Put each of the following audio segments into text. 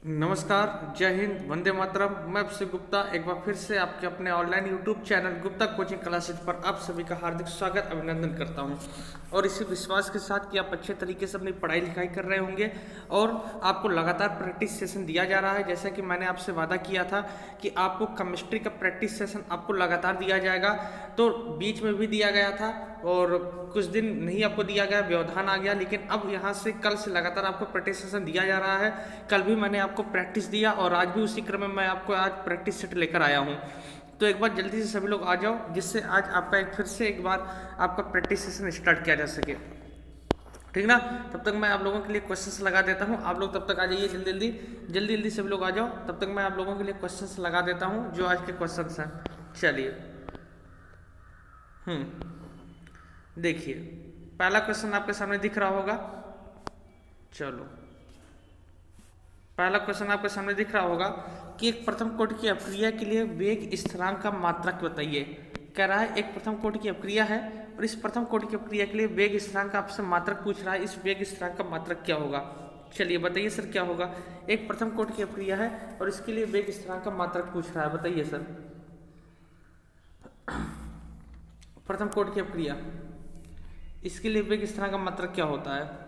नमस्कार, जय हिंद, वंदे मातरम। मैं अभिषेक गुप्ता एक बार फिर से आपके अपने online YouTube channel Gupta coaching classes पर आप सभी का हार्दिक स्वागत अभिनंदन करता हूं और इसी विश्वास के साथ कि आप अच्छे तरीके से अपनी पढ़ाई लिखाई कर रहे होंगे और आपको लगातार प्रैक्टिस सेशन दिया जा रहा है। जैसा कि मैंने आपसे वादा किया था कि आपको केमिस्ट्री का प्रैक्टिस सेशन आपको लगातार दिया जाएगा, तो बीच में भी दिया गया था और कुछ दिन नहीं आपको दिया गया, व्यवधान आ गया, लेकिन अब यहाँ से कल से लगातार आपको प्रैक्टिस सेशन दिया जा रहा है। कल भी मैंने आपको प्रैक्टिस दिया और आज भी उसी क्रम में मैं आपको आज प्रैक्टिस सेट लेकर आया हूँ। तो एक बार जल्दी से सभी लोग आ जाओ, जिससे आज आपका फिर से एक बार आपका प्रैक्टिस सेशन स्टार्ट किया जा सके, ठीक ना। तब तक मैं आप लोगों के लिए क्वेश्चंस लगा देता हूँ, आप लोग तब तक आ जाइए जल्दी सभी लोग आ जाओ। तब तक मैं आप लोगों के लिए क्वेश्चंस लगा देता हूँ जो आज के क्वेश्चंस हैं। चलिए, देखिए पहला क्वेश्चन आपके सामने दिख रहा होगा। चलो, पहला क्वेश्चन आपके सामने दिख रहा होगा कि एक प्रथम कोटि की अपक्रिया के लिए वेग स्थिरांक का मात्रक बताइए। कह रहा है एक प्रथम कोटि की अपक्रिया है और इस प्रथम कोटि की अपक्रिया के लिए वेग स्थिरांक का आपसे मात्रक पूछ रहा है। इस वेग स्थिरांक का मात्रक क्या होगा? चलिए बताइए सर, क्या होगा? एक प्रथम कोटि की अपक्रिया है और इसके लिए वेग स्थिरांक का मात्रक पूछ रहा है, बताइए सर। प्रथम कोटि की अपक्रिया, इसके लिए वेग स्थिरांक का मात्रक क्या होता है?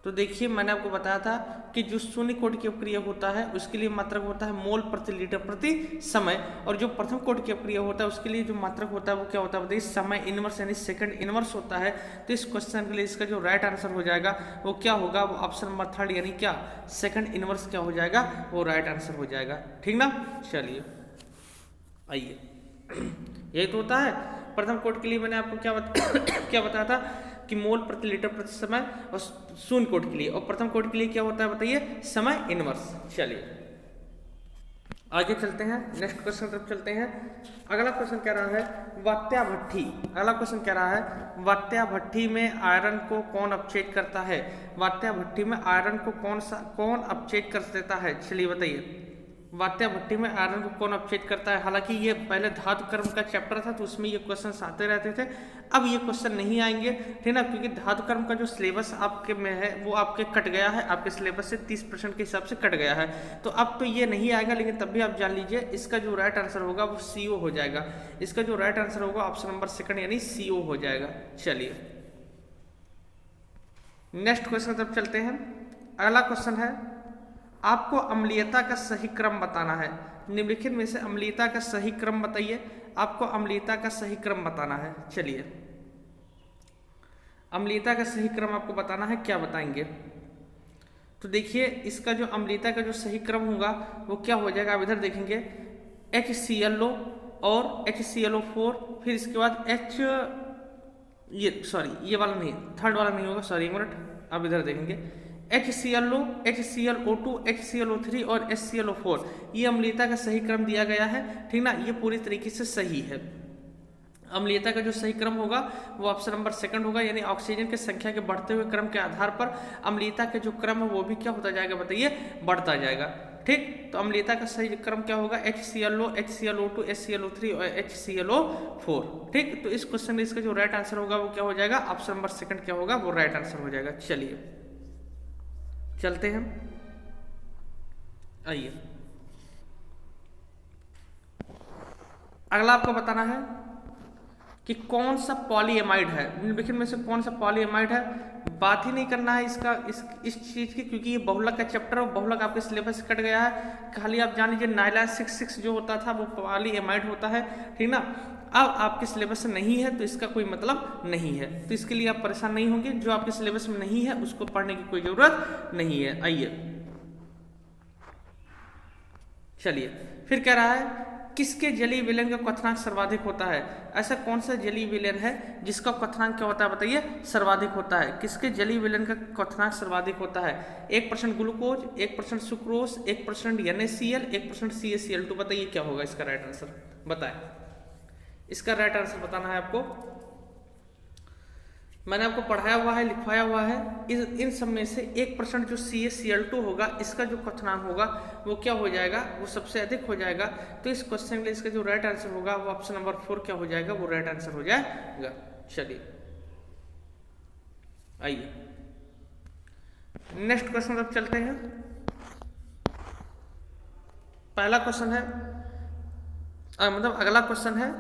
तो देखिए, मैंने आपको बताया था कि जो शून्य कोटि की अपक्रिया होता है उसके लिए मात्रक होता है मोल प्रति लीटर प्रति समय, और जो प्रथम कोटि की अपक्रिया होता है उसके लिए जो मात्रक होता है वो क्या होता है बताइए? समय इनवर्स यानी सेकंड इनवर्स होता है। तो इस क्वेश्चन के लिए इसका जो राइट आंसर हो जाएगा वो क्या होगा? वो ऑप्शन नंबर थर्ड यानी क्या, सेकंड इनवर्स क्या हो जाएगा? वो राइट आंसर हो जाएगा, ठीक ना। चलिए आइए, यही तो होता है। प्रथम कोटि के लिए मैंने आपको क्या बताया था कि मोल प्रति लीटर प्रति समय, और शून्य कोटि के लिए, और प्रथम कोटि के लिए क्या होता है बताइए? समय इनवर्स। चलिए आगे चलते हैं, नेक्स्ट क्वेश्चन तरफ चलते हैं। अगला क्वेश्चन कह रहा है वात्या भट्ठी। अगला क्वेश्चन कह रहा है वात्या भट्ठी में आयरन को कौन अपचेत करता है? वात्या भट्ठी में आयरन को कौन अपचेत कर देता है? चलिए बताइए, वात्या भट्टी में आयरन को कौन अपचेत करता है? हालांकि ये पहले धातु कर्म का चैप्टर था तो उसमें ये क्वेश्चन आते रहते थे, अब ये क्वेश्चन नहीं आएंगे, ठीक ना, क्योंकि धातु कर्म का जो सिलेबस आपके में है वो आपके कट गया है, आपके सिलेबस से 30% के हिसाब से कट गया है, तो अब तो ये नहीं आएगा। लेकिन तब भी आप जान लीजिए इसका जो राइट आंसर होगा वो CO हो जाएगा। इसका जो राइट आंसर होगा ऑप्शन नंबर सेकंड यानी CO हो जाएगा। चलिए नेक्स्ट क्वेश्चन तरफ चलते हैं। अगला क्वेश्चन है आपको अम्लीयता का सही क्रम बताना है। निम्नलिखित में से अम्लीयता का सही क्रम बताइए। आपको अम्लीयता का सही क्रम बताना है। चलिए, अम्लीयता का सही क्रम आपको बताना है, क्या बताएंगे? तो देखिए, इसका जो अम्लीयता का जो सही क्रम होगा वो क्या हो जाएगा? आप इधर देखेंगे HClO और HClO4, फिर इसके बाद ये वाला नहीं, थर्ड वाला नहीं होगा, सॉरी एक मिनट, आप इधर देखेंगे HClO, HClO2, HClO3 और HClO4, ये अम्लीयता का सही क्रम दिया गया है, ठीक ना। ये पूरी तरीके से सही है। अम्लीयता का जो सही क्रम होगा वो ऑप्शन नंबर सेकंड होगा, यानी ऑक्सीजन की संख्या के बढ़ते हुए क्रम के आधार पर अम्लीयता का जो क्रम है वो भी क्या होता जाएगा बताइए? बढ़ता जाएगा, ठीक। तो अम्लीयता का सही क्रम क्या होगा? HClO, HClO2, HClO3 और HClO4, ठीक। तो इस क्वेश्चन में इसका जो राइट आंसर होगा वो क्या हो जाएगा? ऑप्शन नंबर सेकंड क्या होगा? वो राइट आंसर हो जाएगा। चलिए चलते हैं, आइए अगला आपको बताना है कि कौन सा पॉलीएमाइड है। निम्नलिखित में से कौन सा पॉलीएमाइड है? बात ही नहीं करना है इसका इस चीज की, क्योंकि ये बहुलक का चैप्टर और बहुलक आपके सिलेबस से कट गया है। खाली आप जान लीजिए नाइलॉन 66 जो होता था वो पॉलीएमाइड होता है, ठीक ना। अब आपके सिलेबस में नहीं है तो इसका कोई मतलब नहीं है, तो इसके लिए आप परेशान नहीं होंगे। जो आपके सिलेबस में नहीं है उसको पढ़ने की कोई जरूरत नहीं है। आइए चलिए, फिर कह रहा है किसके जलीय विलयन का क्वथनांक सर्वाधिक होता है? ऐसा कौन सा जलीय विलयन है जिसका क्वथनांक क्या होता है बताइए? सर्वाधिक होता है। किसके जलीय विलयन का क्वथनांक सर्वाधिक होता है? 1% ग्लूकोज, 1% सुक्रोज, 1% NaCl, 1% CaCl2। बताइए क्या होगा इसका राइट आंसर? बताएं, इसका राइट आंसर बताना है आपको। मैंने आपको पढ़ाया हुआ है, लिखवाया हुआ है। इन सब में से 1% जो CaCl2 होगा इसका जो क्वथनांक होगा वो क्या हो जाएगा? वो सबसे अधिक हो जाएगा। तो इस क्वेश्चन के लिए इसका जो राइट आंसर होगा वो ऑप्शन नंबर 4 क्या हो जाएगा? वो राइट आंसर हो जाएगा। चलिए आइए नेक्स्ट क्वेश्चन अब चलते हैं। पहला क्वेश्चन है मतलब अगला क्वेश्चन है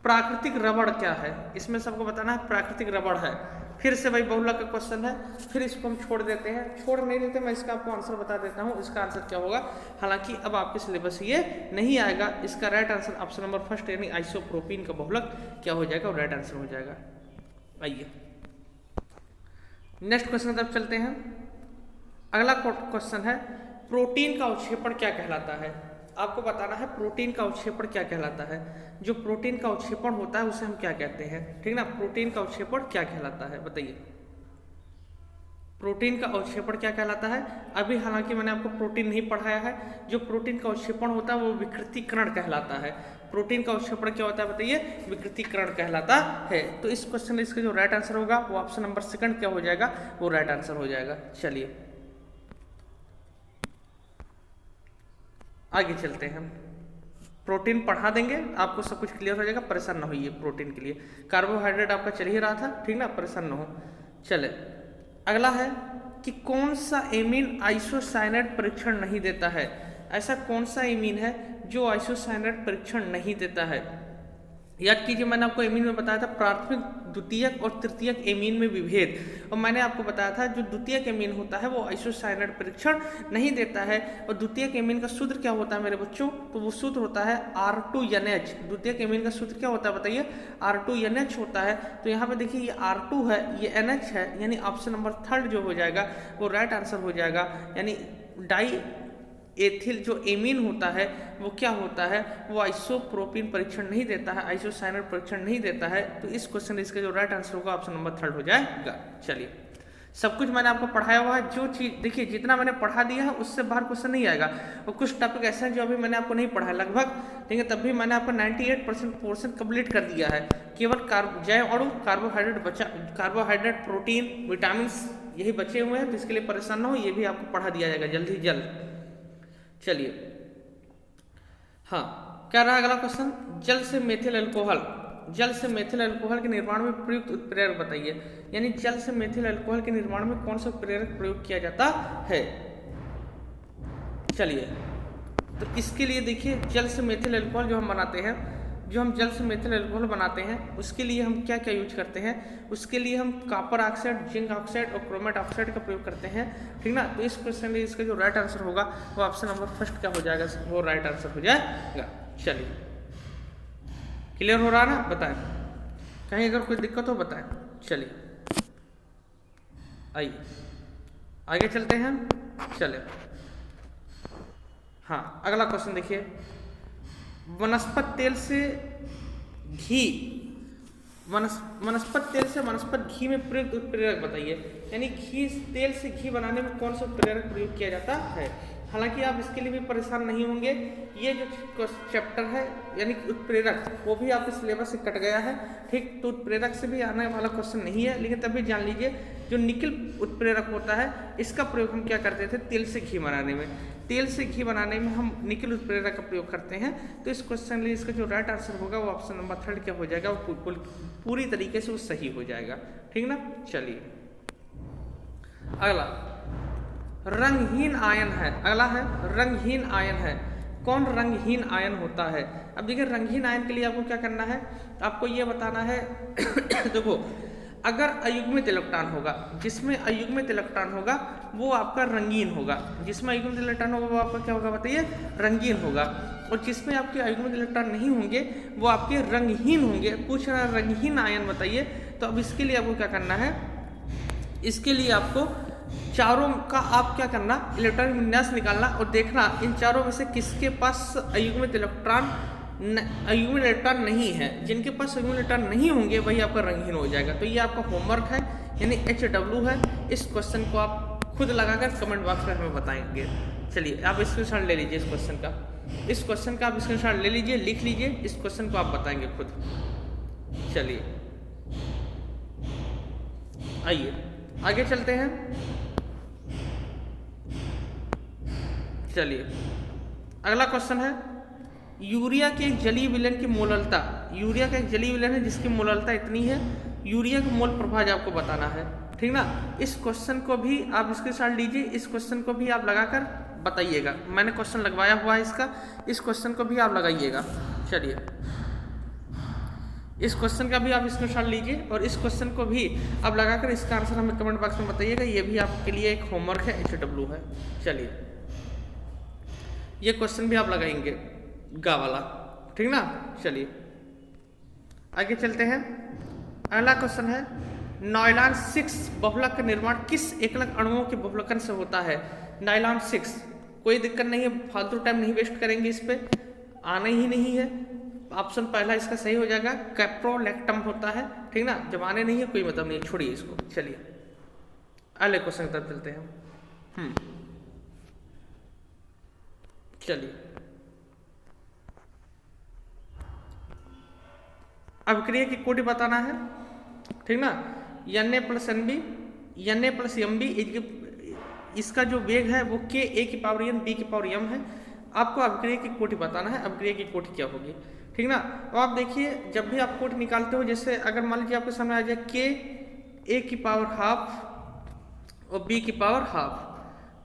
प्राकृतिक रबड़ क्या है। इसमें सबको बताना है प्राकृतिक रबड़ है। फिर से भाई बहुलक का क्वेश्चन है, फिर इसको हम छोड़ देते हैं, छोड़ नहीं देते, मैं इसका आपको आंसर बता देता हूँ। इसका आंसर क्या होगा, हालांकि अब आपके सिलेबस ये नहीं आएगा। इसका right answer option number first यानी आइसोप्रोपीन का बहुलक क्या हो जाएगा, राइट आंसर हो जाएगा। आइए नेक्स्ट क्वेश्चन तब चलते हैं। अगला क्वेश्चन है प्रोटीन का अवक्षेपण क्या कहलाता है। आपको बताना है प्रोटीन का अवक्षेपण क्या कहलाता है। जो प्रोटीन का अवक्षेपण होता है उसे हम क्या कहते हैं, ठीक ना। प्रोटीन का अवक्षेपण क्या कहलाता है बताइए, प्रोटीन का अवक्षेपण क्या कहलाता है। अभी हालांकि मैंने आपको प्रोटीन नहीं पढ़ाया है। जो प्रोटीन का अवक्षेपण होता है वो विकृतीकरण कहलाता है। प्रोटीन का अवक्षेपण क्या होता है बताइए, विकृतीकरण कहलाता है। तो इस क्वेश्चन में इसका जो राइट आंसर होगा वो ऑप्शन नंबर सेकंड क्या हो जाएगा, वो राइट आंसर हो जाएगा। चलिए आगे चलते हैं। प्रोटीन पढ़ा देंगे, आपको सब कुछ क्लियर हो जाएगा, परेशान ना होइए। प्रोटीन के लिए कार्बोहाइड्रेट आपका चल ही रहा था, ठीक ना, परेशान ना हो। चले अगला है कि कौन सा एमीन आइसोसाइनेट परीक्षण नहीं देता है। ऐसा कौन सा एमीन है जो आइसोसाइनेट परीक्षण नहीं देता है। याद कीजिए मैंने आपको एमीन में बताया था प्राथमिक, द्वितीयक और तृतीयक एमीन में विभेद। और मैंने आपको बताया था जो द्वितीयक एमीन होता है वो आइसोसाइनेट परीक्षण नहीं देता है। और द्वितीयक एमीन का सूत्र क्या होता है मेरे बच्चों, तो वो सूत्र होता है R2NH। द्वितीयक एमीन का सूत्र क्या होता है बताइए, R2NH होता है। तो यहाँ पे देखिए ये R2 है, ये NH है, यानी ऑप्शन नंबर थर्ड जो हो जाएगा वो राइट आंसर हो जाएगा। यानी डाई एथिल जो एमीन होता है वो क्या होता है, वो आइसोप्रोपीन परीक्षण नहीं देता है, आइसोसाइनेट परीक्षण नहीं देता है। तो इस क्वेश्चन में इसका जो राइट आंसर होगा ऑप्शन नंबर थर्ड हो जाएगा। चलिए सब कुछ मैंने आपको पढ़ाया हुआ है। जो चीज़ देखिए जितना मैंने पढ़ा दिया है उससे बाहर क्वेश्चन नहीं आएगा। और कुछ टॉपिक ऐसे हैं जो अभी मैंने आपको नहीं पढ़ा है लगभग, ठीक है, तब भी मैंने आपको 98% पोर्शन कंप्लीट कर दिया है। केवल जैव अणु, कार्बोहाइड्रेट बचा, कार्बोहाइड्रेट, प्रोटीन, विटामिन यही बचे हुए हैं। तो इसके लिए परेशान ना हो, ये भी आपको पढ़ा दिया जाएगा जल्द ही जल्द। चलिए हाँ, क्या रहा अगला क्वेश्चन, जल से मेथिल अल्कोहल, जल से मेथिल अल्कोहल के निर्माण में प्रयुक्त उत्प्रेरक बताइए। यानी जल से मेथिल अल्कोहल के निर्माण में कौन सा उत्प्रेरक प्रयोग किया जाता है। चलिए तो इसके लिए देखिए जल से मेथिल अल्कोहल जो हम बनाते हैं, जो हम जल से मेथिल अल्कोहल बनाते हैं उसके लिए हम क्या क्या यूज करते हैं। उसके लिए हम कॉपर ऑक्साइड, जिंक ऑक्साइड और क्रोमेट ऑक्साइड का प्रयोग करते हैं, ठीक ना। तो इस क्वेश्चन में इसका जो राइट आंसर होगा वो ऑप्शन नंबर फर्स्ट क्या हो जाएगा, वो राइट आंसर हो जाएगा। चलिए क्लियर हो रहा ना, बताएं कहीं अगर कोई दिक्कत हो बताएं। चलिए आइए आगे चलते हैं। चले हाँ अगला क्वेश्चन देखिए, वनस्पत तेल से घी, वनस्पत तेल से वनस्पत घी में प्रयुक्त उत्प्रेरक बताइए। यानी घी तेल से घी बनाने में कौन सा उत्प्रेरक प्रयोग किया जाता है। हालांकि आप इसके लिए भी परेशान नहीं होंगे, ये जो चैप्टर है यानी उत्प्रेरक वो भी आपके सिलेबस से कट गया है, ठीक। तो उत्प्रेरक से भी आने वाला क्वेश्चन नहीं है, लेकिन तभी जान लीजिए जो निकिल उत्प्रेरक होता है इसका प्रयोग हम क्या करते थे, तेल से घी बनाने में। तेल से घी बनाने में हम निकिल उत्प्रेरक का प्रयोग करते हैं। तो इस क्वेश्चन में इसका जो राइट आंसर होगा वो ऑप्शन नंबर थर्ड क्या हो जाएगा, वो पूरी तरीके से वो सही हो जाएगा, ठीक ना। चलिए अगला रंगहीन आयन है। अगला है रंगहीन आयन है। कौन रंगहीन आयन होता है। अब देखिए रंगहीन आयन के लिए आपको क्या करना है, आपको ये बताना है देखो अगर अयुग्मित इलेक्ट्रॉन होगा, जिसमें अयुग्मित इलेक्ट्रॉन होगा वो आपका रंगीन होगा। जिसमें अयुग्मित इलेक्ट्रॉन होगा वो आपका क्या होगा बताइए, रंगीन होगा। और जिसमें आपके अयुग्मित इलेक्ट्रॉन नहीं होंगे वो आपके रंगहीन होंगे। पूछ रहा है रंगहीन आयन बताइए। तो अब इसके लिए आपको क्या करना है, इसके लिए आपको चारों का आप क्या करना, इलेक्ट्रॉनिक विन्यास निकालना और देखना इन चारों में से किसके पास अयुग्मित इलेक्ट्रॉन नहीं है। जिनके पास अयुग्मित इलेक्ट्रॉन नहीं होंगे वही आपका रंगहीन हो जाएगा। तो ये आपका होमवर्क है यानी HW है। इस क्वेश्चन को आप खुद लगाकर कमेंट बॉक्स में हमें बताएंगे। चलिए आप स्क्रीनशॉट ले लीजिए इस क्वेश्चन का, इस क्वेश्चन का आप स्क्रीनशॉट ले लीजिए, लिख लीजिए, इस क्वेश्चन को आप बताएंगे खुद। चलिए आइए आगे चलते हैं। चलिए अगला क्वेश्चन है यूरिया के एक जलीय विलयन की मोललता। यूरिया का एक जलीय विलयन है जिसकी मोललता इतनी है। यूरिया का मोल प्रभाव आपको बताना है। ठीक ना। इस क्वेश्चन को भी आप स्क्रीनशॉट लीजिए, इस क्वेश्चन को भी आप लगाकर बताइएगा। मैंने क्वेश्चन लगवाया हुआ है इसका, इस क्वेश्चन को भी आप लगाइएगा। चलिए, इस क्वेश्चन का भी आप स्क्रीनशॉट लीजिए और इस क्वेश्चन को भी आप लगाकर इसका आंसर हमें कमेंट बॉक्स में बताइएगा। ये भी आपके लिए एक होमवर्क है, HW है। चलिए, ये क्वेश्चन भी आप लगाएंगे गा वाला, ठीक ना। चलिए आगे चलते हैं। अगला क्वेश्चन है, नायलॉन 6 बहुलक का निर्माण किस एकलक अणुओं के बहुलकन से होता है? नायलॉन 6, कोई दिक्कत नहीं है, फालतू टाइम नहीं वेस्ट करेंगे इस पे, आना ही नहीं है। ऑप्शन पहला इसका सही हो जाएगा, कैप्रोलैक्टम होता है, ठीक ना। जब आने नहीं है कोई मतलब नहीं, छोड़िए इसको। चलिए अगले क्वेश्चन की तरफ चलते हैं। चलिए, अभिक्रिया की कोटि बताना है, ठीक ना। Na+NB, Na+MB, इसका जो वेग है वो Ka⁴ B⁴ है। आपको अभिक्रिया की कोटि बताना है, अभिक्रिया की कोटि क्या होगी, ठीक ना। तो आप देखिए, जब भी आप कोटि निकालते हो, जैसे अगर मान लीजिए आपके सामने आ जाए Ka⁴ और B⁴,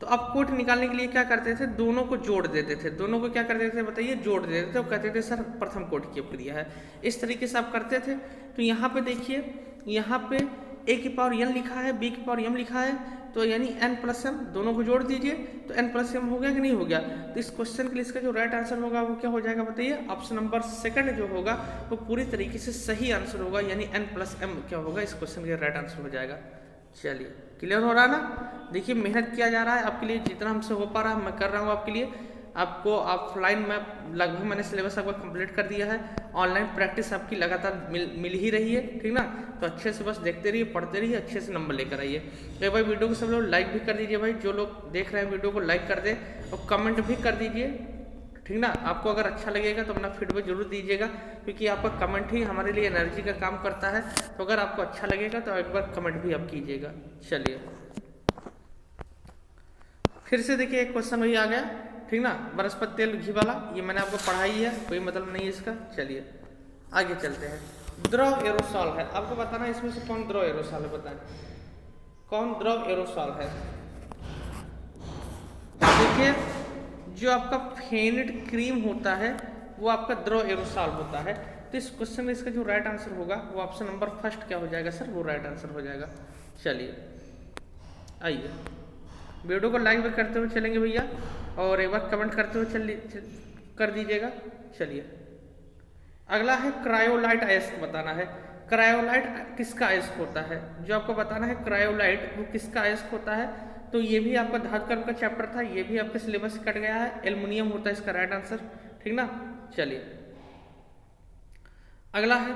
तो आप कोटि निकालने के लिए क्या करते थे, दोनों को जोड़ देते थे। दोनों को क्या करते थे बताइए, जोड़ देते थे और कहते थे सर प्रथम कोटि की अपक्रिया है। इस तरीके से आप करते थे। तो यहाँ पे देखिए, यहाँ पे A⁴n लिखा है, B⁴m लिखा है, तो यानी N+m, दोनों को जोड़ दीजिए तो N+m हो गया कि नहीं हो गया। तो इस क्वेश्चन के लिए इसका जो राइट आंसर होगा वो क्या हो जाएगा बताइए, ऑप्शन नंबर सेकंड जो होगा वो पूरी तरीके से सही आंसर होगा, यानी N+m क्या होगा, इस क्वेश्चन का राइट आंसर हो जाएगा। चलिए, क्लियर हो रहा ना। देखिए, मेहनत किया जा रहा है आपके लिए, जितना हमसे हो पा रहा है मैं कर रहा हूँ आपके लिए। आपको ऑफलाइन में लगभग मैंने सिलेबस आपका कंप्लीट कर दिया है, ऑनलाइन प्रैक्टिस आपकी लगातार मिल ही रही है, ठीक ना। तो अच्छे से बस देखते रहिए, पढ़ते रहिए, अच्छे से नंबर लेकर आइए। तो भाई वीडियो को सब लोग लाइक भी कर दीजिए भाई, जो लोग देख रहे हैं वीडियो को लाइक कर दें और कमेंट भी कर दीजिए, ठीक ना। आपको अगर अच्छा लगेगा तो अपना फीडबैक जरूर दीजिएगा, क्योंकि आपका कमेंट ही हमारे लिए एनर्जी का काम करता है। तो अगर आपको अच्छा लगेगा तो एक बार कमेंट भी आप कीजिएगा। चलिए, फिर से देखिए एक क्वेश्चन वही आ गया, ठीक ना, वनस्पति तेल घी वाला, ये मैंने आपको पढ़ाई है, कोई मतलब नहीं है इसका। चलिए आगे चलते हैं। द्रव एरोसॉल है, आपको बताना है इसमें से कौन द्रव एरोसॉल है, बताएं कौन द्रव एरोसॉल है। देखिए, जो आपका फेनिट क्रीम होता है वो आपका द्रव एरोसॉल होता है। तो इस क्वेश्चन में इसका जो राइट आंसर होगा वो ऑप्शन नंबर फर्स्ट क्या हो जाएगा सर, वो राइट आंसर हो जाएगा। चलिए आइए, वीडियो को लाइक भी करते हुए चलेंगे भैया, और एक बार कमेंट करते हुए कर दीजिएगा। चलिए, अगला है क्रायोलाइट अयस्क बताना है। क्रायोलाइट किसका अयस्क होता है, जो आपको बताना है क्रायोलाइट वो किसका अयस्क होता है। तो ये भी आपका धातु कर्म का चैप्टर था, ये भी आपके सिलेबस से कट गया है, एल्युमिनियम होता है इसका राइट आंसर, ठीक ना। चलिए, अगला है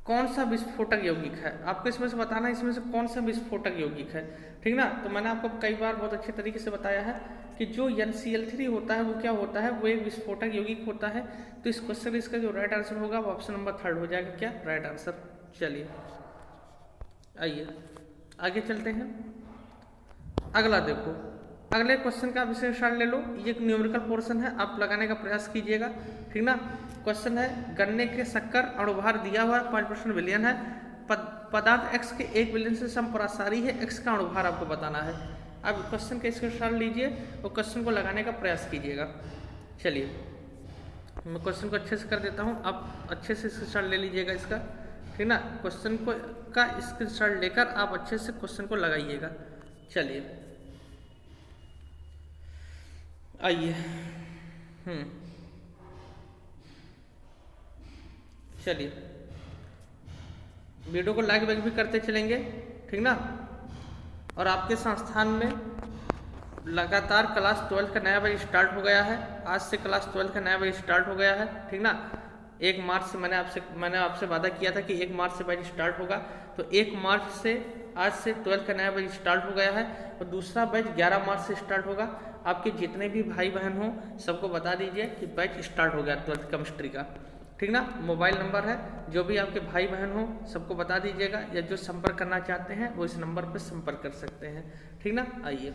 कौन सा विस्फोटक यौगिक है, आपको इसमें से बताना है इसमें से कौन सा विस्फोटक यौगिक है, ठीक ना। तो मैंने आपको कई बार बहुत अच्छे तरीके से बताया है कि जो NCl3 होता है वो क्या होता है, वो एक विस्फोटक यौगिक होता है। तो इस क्वेश्चन में इसका जो राइट आंसर होगा वो ऑप्शन नंबर थर्ड हो जाएगा, क्या राइट आंसर। चलिए आइए आगे चलते हैं। अगला देखो, अगले क्वेश्चन का विश्लेषण ले लो, ये एक न्यूमेरिकल पोर्शन है, आप लगाने का प्रयास कीजिएगा, ठीक ना। क्वेश्चन है, गन्ने के शक्कर अणुभार दिया हुआ है 5% बिलियन है, पदार्थ X के 1 बिलियन से समपरासारी है, X का अणुभार आपको बताना है। आप क्वेश्चन का स्क्रीनशॉट लीजिए और क्वेश्चन को लगाने का प्रयास कीजिएगा। चलिए, मैं क्वेश्चन को अच्छे से कर देता हूँ, आप अच्छे से स्क्रीनशॉट ले लीजिएगा इसका, ठीक ना। क्वेश्चन को का स्क्रीनशॉट लेकर आप अच्छे से क्वेश्चन को लगाइएगा। चलिए आइए, चलिए वीडियो को लाइक बैक भी करते चलेंगे, ठीक ना। और आपके संस्थान में लगातार क्लास 12 का नया बैच स्टार्ट हो गया है, आज से क्लास 12 का नया बैच स्टार्ट हो गया है, ठीक ना। 1 मार्च से मैंने आपसे वादा किया था कि 1 मार्च से बैच स्टार्ट होगा, तो 1 मार्च से आज से 12 का नया बैच स्टार्ट हो गया है, और दूसरा बैच 11 मार्च से स्टार्ट होगा। आपके जितने भी भाई बहन हो सबको बता दीजिए कि बैच स्टार्ट हो गया 12th केमिस्ट्री का, ठीक ना। मोबाइल नंबर है, जो भी आपके भाई बहन हो सबको बता दीजिएगा, या जो संपर्क करना चाहते हैं वो इस नंबर पर संपर्क कर सकते हैं, ठीक ना। आइए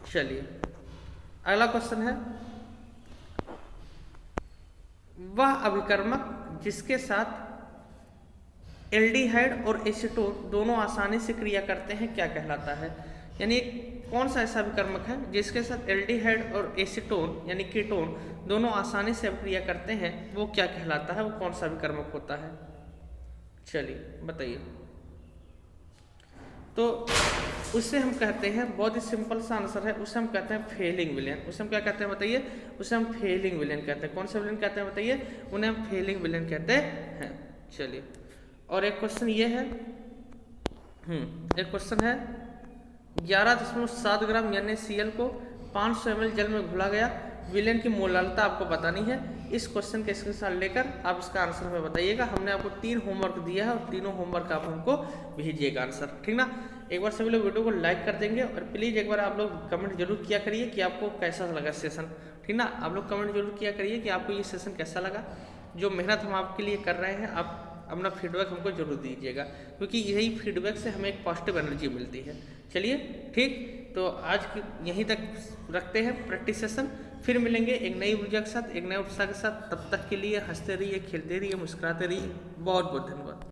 चलिए, अगला क्वेश्चन है, वह अभिकर्मक जिसके साथ एल्डिहाइड और एसीटोन दोनों आसानी से क्रिया करते हैं क्या कहलाता है? यानी कौन सा ऐसा विकर्मक है जिसके साथ एल्डिहाइड और एसीटोन यानी कीटोन दोनों आसानी से क्रिया करते हैं, वो क्या कहलाता है, वो कौन सा विकर्मक होता है? चलिए बताइए। तो उससे हम कहते हैं, बहुत ही सिंपल सा आंसर है, उसे हम कहते हैं फेलिंग विलेन। उसे हम क्या कहते हैं बताइए? उसे हम फेलिंग विलेन कहते हैं। कौन सा विलेन कहते हैं बताइए? उन्हें हम फेलिंग विलेन कहते हैं। चलिए, और एक क्वेश्चन ये है, एक क्वेश्चन है 11.7 ग्राम NaCl को 500 ml जल में घुला गया, विलेन की मोलालता आपको बतानी है। इस क्वेश्चन के स्क्रीनशॉट लेकर आप इसका आंसर हमें बताइएगा। हमने आपको 3 होमवर्क दिया है और तीनों होमवर्क आप हमको भेजिएगा आंसर, ठीक ना। एक बार सभी लोग वीडियो को लाइक कर देंगे और प्लीज़ एक बार आप लोग कमेंट जरूर किया करिए कि आपको कैसा लगा सेशन, ठीक ना। आप लोग कमेंट जरूर किया करिए कि आपको ये सेशन कैसा लगा। जो मेहनत हम आपके लिए कर रहे हैं, आप अपना फीडबैक हमको जरूर दीजिएगा, क्योंकि यही फीडबैक से हमें एक पॉजिटिव एनर्जी मिलती है। चलिए ठीक, तो आज यहीं तक रखते हैं प्रैक्टिस सेशन। फिर मिलेंगे एक नई ऊर्जा के साथ, एक नए उत्साह के साथ। तब तक के लिए हंसते रहिए, खेलते रहिए, मुस्कुराते रहिए। बहुत बहुत धन्यवाद।